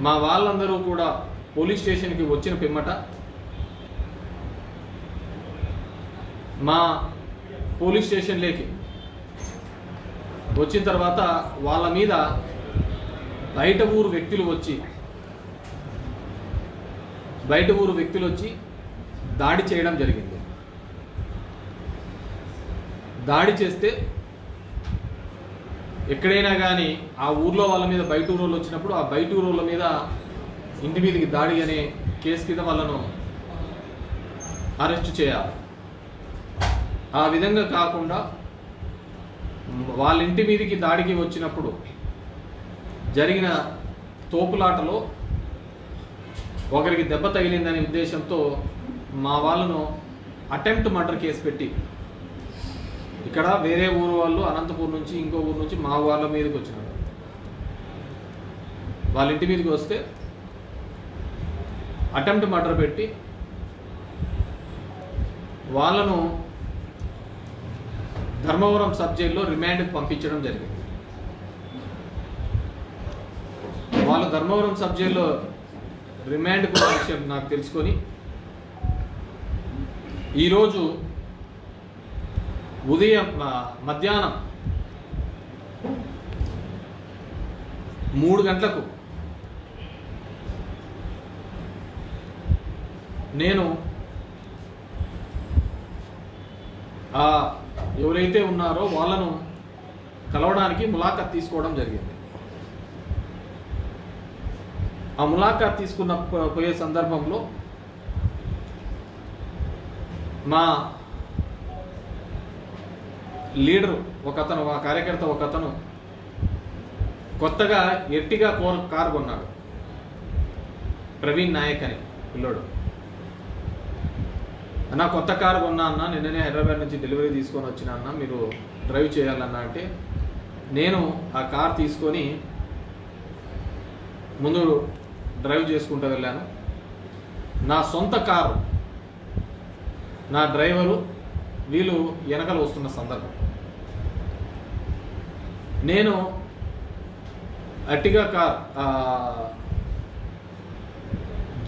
మా వాళ్ళందరూ కూడా పోలీస్ స్టేషన్కి వచ్చిన పిమ్మట మా పోలీస్ స్టేషన్లోకి వచ్చిన తర్వాత వాళ్ళ మీద బయట ఊరు వ్యక్తులు వచ్చి దాడి చేయడం జరిగింది. దాడి చేస్తే ఎక్కడైనా కానీ ఆ ఊర్లో వాళ్ళ మీద బయట ఊరోళ్ళు వచ్చినప్పుడు ఆ బయట ఊరోళ్ళ మీద ఇంటి మీదకి దాడి అనే కేసు కింద వాళ్ళను అరెస్ట్ చేయాలి. ఆ విధంగా కాకుండా వాళ్ళ ఇంటి మీదకి దాడికి వచ్చినప్పుడు జరిగిన తోపులాటలో ఒకరికి దెబ్బ తగిలిందనే ఉద్దేశంతో మా వాళ్ళను అటెంప్ట్ మర్డర్ కేసు పెట్టి ఇక్కడ వేరే ఊరు వాళ్ళు అనంతపూర్ నుంచి ఇంకో ఊరు నుంచి మా వాళ్ళ మీదకి వచ్చినారు. వాళ్ళ ఇంటి మీదకి వస్తే అటెంప్ట్ మర్డర్ పెట్టి వాళ్ళను ధర్మవరం సబ్ జైల్లో రిమాండ్కి పంపించడం జరిగింది. వాళ్ళు ధర్మవరం సబ్ జైల్లో రిమాండ్ కూడా విషయం నాకు తెలుసుకొని ఈరోజు ఉదయం మధ్యాహ్నం 3 గంటలకు నేను ఎవరైతే ఉన్నారో వాళ్ళను కలవడానికి ములాఖాత్ తీసుకోవడం జరిగింది. ఆ ములాఖాత్ తీసుకున్న పోయే సందర్భంలో మా లీడరు ఒకతను, మా కార్యకర్త ఒకతను కొత్తగా ఎర్టిగా కారు కొన్నాడు. ప్రవీణ్ నాయక్ అని పిల్లోడు. అన్న కొత్త కారు కొన్నా అన్న, నిన్ననే హైదరాబాద్ నుంచి డెలివరీ తీసుకొని వచ్చిన అన్న, మీరు డ్రైవ్ చేయాలన్నా అంటే నేను ఆ కార్ తీసుకొని ముందు డ్రైవ్ చేసుకుంటూ వెళ్ళాను. నా సొంత కారు, నా డ్రైవరు వీళ్ళు వెనకలు వస్తున్న సందర్భం నేను అట్టిగా కార్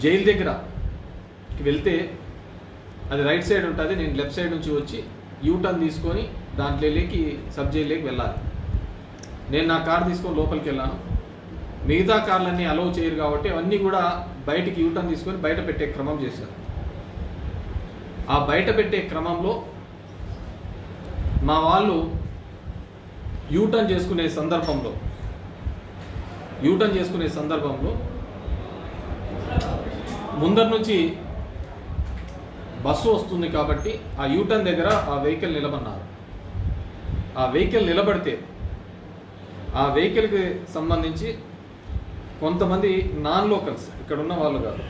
జైలు దగ్గరకి వెళ్తే అది రైట్ సైడ్ ఉంటుంది, నేను లెఫ్ట్ సైడ్ నుంచి వచ్చి యూటర్న్ తీసుకొని దాంట్లోకి సబ్ జైల్లోకి వెళ్ళాలి. నేను నా కార్ తీసుకొని లోపలికి వెళ్ళాను. మిగతా కార్లన్నీ అలౌ చేయరు కాబట్టి అవన్నీ కూడా బయటికి యూటర్న్ తీసుకొని బయట పెట్టే క్రమం చేశాను. ఆ బయట పెట్టే క్రమంలో మా వాళ్ళు యూటర్న్ చేసుకునే సందర్భంలో ముందర నుంచి బస్సు వస్తుంది కాబట్టి ఆ యూటర్న్ దగ్గర ఆ వెహికల్ నిలబడినారు. ఆ వెహికల్ నిలబడితే ఆ వెహికల్కి సంబంధించి కొంతమంది నాన్ లోకల్స్, ఇక్కడ ఉన్న వాళ్ళు కాదు,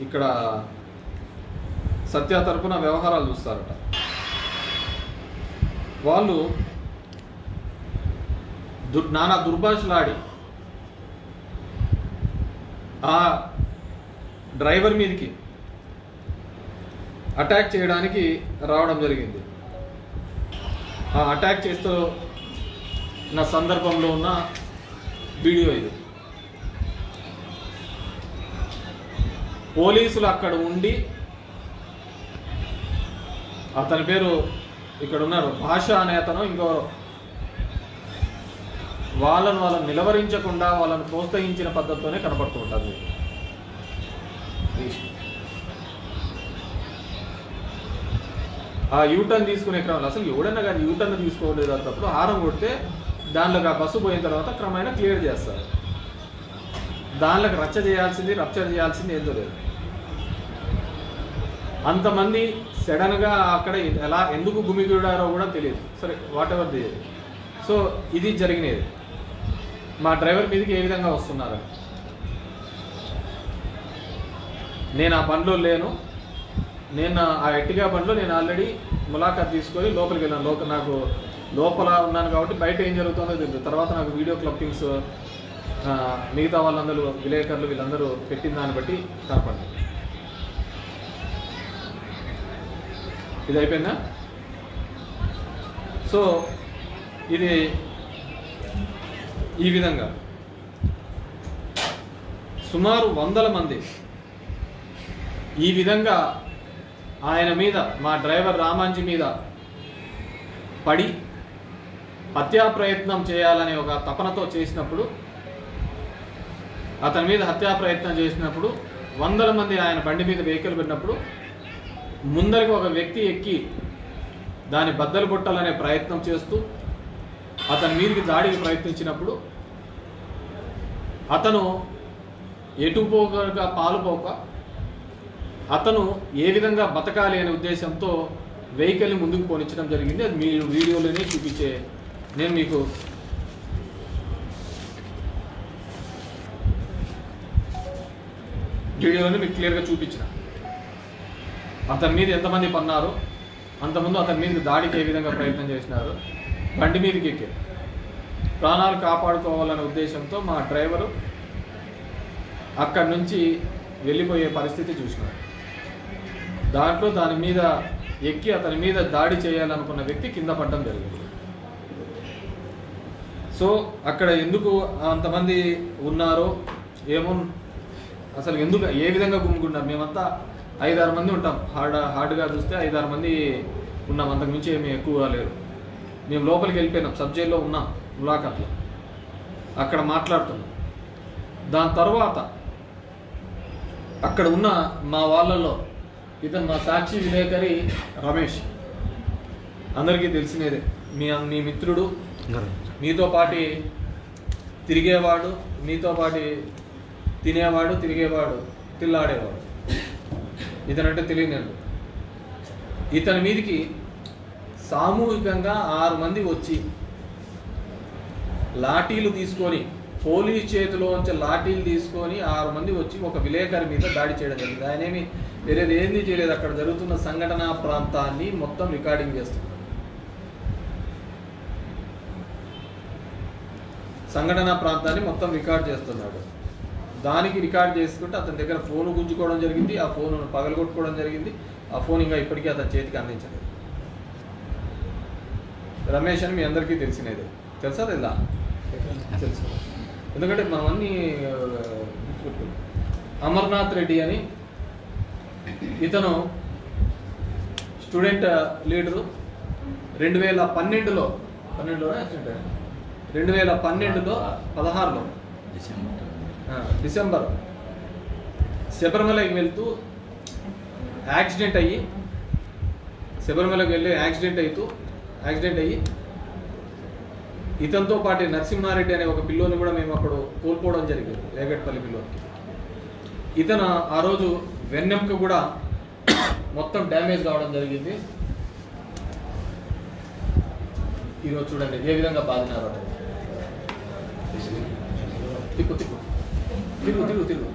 ఇక్కడ సత్య తరపున వ్యవహారాలు చూస్తారట, వాళ్ళు నానా దుర్భాషలాడి ఆ డ్రైవర్ మీదకి అటాక్ చేయడానికి రావడం జరిగింది. ఆ అటాక్ చేస్తూ నా సందర్భంలో ఉన్న వీడియో ఇది. పోలీసులు అక్కడ ఉండి, అతని పేరు ఇక్కడ ఉన్నారు భాష అనే అతను, ఇంకో వాళ్ళను నిలవరించకుండా వాళ్ళను ప్రోత్సహించిన పద్ధతితోనే కనపడుతూ ఉంటుంది. ఆ యూటర్న్ తీసుకునే క్రమంలో అసలు ఎవడన్నా కానీ యూటర్న్ తీసుకోలేదు, అన్నప్పుడు హారం కొడితే దానిలోకి ఆ బస్సు పోయిన తర్వాత క్రమేణా క్లియర్ చేస్తారు. దానిలోకి రప్చర్ చేయాల్సింది ఏందో లేదు. అంతమంది సడన్గా అక్కడ ఎందుకు గుమిగూడారో కూడా తెలియదు. సరే, వాట్ ఎవర్ ది. సో ఇది జరిగినది. మా డ్రైవర్ మీదకి ఏ విధంగా వస్తున్నారు, నేను ఆ బండ్లో లేను. నేను ఆ ఎట్టిగా బండ్లో నేను ఆల్రెడీ ములాఖాత్ తీసుకొని లోపలికి వెళ్ళాను. నాకు లోపల ఉన్నాను కాబట్టి బయట ఏం జరుగుతుందో తెలియదు. తర్వాత నాకు వీడియో క్లిప్పింగ్స్ మిగతా వాళ్ళందరూ విలేకరులు వీళ్ళందరూ పెట్టిన దాన్ని బట్టి కనపడింది. ఇది అయిపోయిందా? సో ఇది ఈ విధంగా సుమారు 100 మంది ఈ విధంగా ఆయన మీద, మా డ్రైవర్ రామాంజీ మీద పడి హత్యా ప్రయత్నం చేయాలనే ఒక తపనతో చేసినప్పుడు, అతని మీద హత్యా ప్రయత్నం చేసినప్పుడు 100 మంది ఆయన బండి మీద వెహికల్ పెట్టినప్పుడు ముందరికి ఒక వ్యక్తి ఎక్కి దాన్ని బద్దలు కొట్టాలనే ప్రయత్నం చేస్తూ అతని మీదకి దాడికి ప్రయత్నించినప్పుడు అతను ఎటుపోగా పాలుపోక అతను ఏ విధంగా బతకాలి అనే ఉద్దేశంతో వెహికల్ని ముందుకు పోనించడం జరిగింది. అది మీరు వీడియోలోనే చూపించే, నేను మీకు వీడియోలోనే మీకు క్లియర్గా చూపించిన. అతని మీద ఎంతమంది పన్నారు, అంతకుముందు అతని మీదకి దాడికి ఏ విధంగా ప్రయత్నం చేసినారు, బండి మీదకి ఎక్కి ప్రాణాలు కాపాడుకోవాలనే ఉద్దేశంతో మా డ్రైవరు అక్కడి నుంచి వెళ్ళిపోయే పరిస్థితి చూసినారు. దాంట్లో దాని మీద ఎక్కి అతని మీద దాడి చేయాలనుకున్న వ్యక్తి కింద పడడం జరిగింది. సో అక్కడ ఎందుకు అంతమంది ఉన్నారో ఏమో, అసలు ఎందుకు ఏ విధంగా గుమ్ముకున్నారు. మేమంతా 5-6 మంది ఉంటాం, హార్డ్గా చూస్తే 5-6 మంది ఉన్నాం, అంతకు మించి ఏమి ఎక్కువ లేదు. మేము లోపలికి వెళ్ళిపోయినాం, సబ్ జైల్లో ఉన్నాం, ములాఖాత్లో అక్కడ మాట్లాడుతున్నాం. దాని తర్వాత అక్కడ ఉన్న మా వాళ్ళలో ఇతను మా సాక్షి విలేకరి రమేష్, అందరికీ తెలిసినదే, మీ మిత్రుడు, మీతో పాటి తిరిగేవాడు, మీతో పాటి తినేవాడు, తిరిగేవాడు, తిల్లాడేవాడు. ఇతనంటే తెలియలేదు. ఇతని మీదికి సామూహికంగా 6 మంది వచ్చి లాఠీలు తీసుకొని, పోలీస్ చేతిలోంచి లాఠీలు తీసుకొని 6 మంది వచ్చి ఒక విలేకరి మీద దాడి చేయడం జరిగింది. ఆయన ఏమి వేరేది ఏంది చేయలేదు, అక్కడ జరుగుతున్న సంఘటనా ప్రాంతాన్ని మొత్తం రికార్డింగ్ చేస్తున్నారు. సంఘటనా ప్రాంతాన్ని మొత్తం రికార్డ్ చేస్తున్నాడు. దానికి రికార్డ్ చేసుకుంటే అతని దగ్గర ఫోన్ గుంజుకోవడం జరిగింది, ఆ ఫోన్ పగలగొట్టుకోవడం జరిగింది. ఆ ఫోన్ ఇంకా ఇప్పటికీ అతని చేతికి అందించలేదు. రమేష్ అని మీ అందరికీ తెలిసినదే, తెలుసా ఇలా తెలుసు, ఎందుకంటే మనం అన్నీ అమర్నాథ్ రెడ్డి అని ఇతను స్టూడెంట్ లీడరు. 2012లో 16లో డిసెంబర్ శబరిమలకి వెళ్తూ యాక్సిడెంట్ అయ్యి, శబరిమలకి వెళ్ళి యాక్సిడెంట్ అయ్యి ఇతనితో పాటు నరసింహారెడ్డి అనే ఒక పిల్లోని కూడా మేము అప్పుడు కోల్పోవడం జరిగింది, రేగట్పల్లి పిల్లోనికి. ఇతను ఆ రోజు వెన్నెంక కూడా మొత్తం డ్యామేజ్ కావడం జరిగింది. ఈరోజు చూడండి ఏ విధంగా బాధినారు. తిప్పు తిప్పు తిరుగు తిరుగు తిరుగు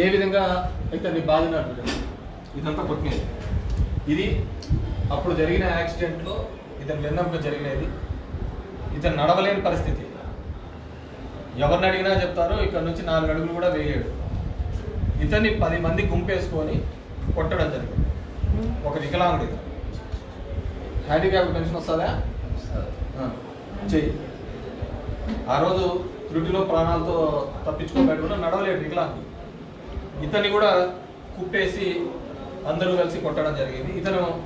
ఏ విధంగా అయితే నీ బాధినారు. ఇదంతా కొట్టినది. ఇది అప్పుడు జరిగిన యాక్సిడెంట్లో ఇతను వెన్నెంక జరిగినది. ఇతను నడవలేని పరిస్థితి, ఎవరిని అడిగినా చెప్తారు ఇక్కడ నుంచి 4 అడుగులు కూడా వేయలేడు. ఇతన్ని 10 మంది గుంపేసుకొని కొట్టడం జరిగింది. ఒక వికలాంగుడి హ్యాండిక్యాప్ పెన్షన్ వస్తుందా చెయ్యి. ఆ రోజు త్రుటిలో ప్రాణాలతో తప్పించుకోబెట్టుకున్నా, నడవలేడు వికలాంగుడు. ఇతన్ని కూడా కుప్పేసి అందరూ కలిసి కొట్టడం జరిగింది. ఇతను